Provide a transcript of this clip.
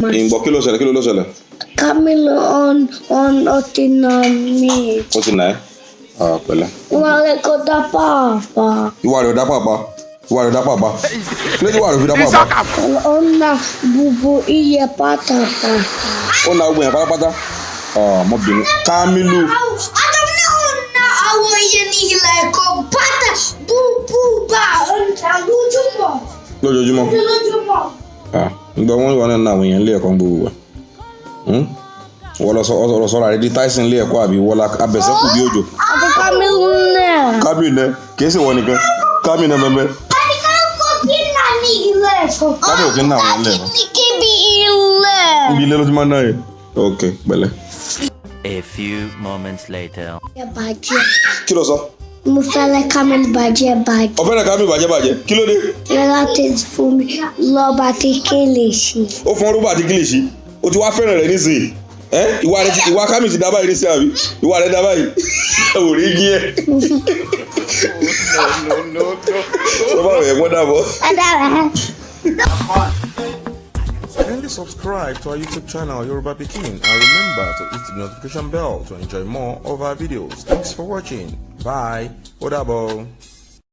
ìgbọ́ kí ló ṣẹlẹ̀. Camilo on ọtínà mi. Ó ti nà ẹ́ pẹ̀lẹ́. Ìwà rẹ̀ kò dá pàápàá. Ìwà rẹ̀ ò dá pàápàá. Kílódé ìwà rẹ̀ fi dá pàápàá. Ó na gbogbo iye pátápátá. Ó na gbogbo yẹn pátápátá. Mo bínú. Kamilu. Àtàwọn ọ̀nà àwọn iye ní ilẹ̀ ẹ̀kọ́ pátá búbúbà ọ̀nà lójúmọ́. Ǹgbà wọn wà náà àwọn èèyàn ilé ẹ̀kọ́ gbogbo wa. Wọ́n lọ sọ̀rọ̀ àrẹ́dí Tyson ilé ẹ̀kọ́ àbí wọ́n abẹ̀sẹ̀kù bí òjò. Àti Kamilu náà. Kamilu náà kìí ṣe wọ́n nìkan. Kamilu náà mẹ́mẹ́. Kamilu kì í ná àwọn ilé ẹ̀kọ́. Kíbi ilẹ̀. Ibi ilé ló ti máa ń ná yẹn. Ok, pẹ̀lẹ́. A few moments later. Kí ló sọ? Mo fẹ́rẹ̀ Kamilu bàjẹ́. Ó fẹ́rẹ̀ Kamilu bàjẹ́. Kí ló dé? Láti fún mi lọ́ba tí kílìṣì. Ó fún rúbà àti kílìṣì. Ó ti wá fẹ́ràn rẹ̀ nísìnyí. Ìwà Kamilu ti dá báyìí nísìnyí àbí? Ìwà rẹ̀ dá báyìí. Ò rí yín ẹ̀. No. Sọ báwo yẹ kó dàbọ̀. Kindly subscribe to our YouTube channel Yoruba Pikin and remember to hit the notification bell to enjoy more of our videos. Thanks for watching. Bye. Ó dàbọ̀.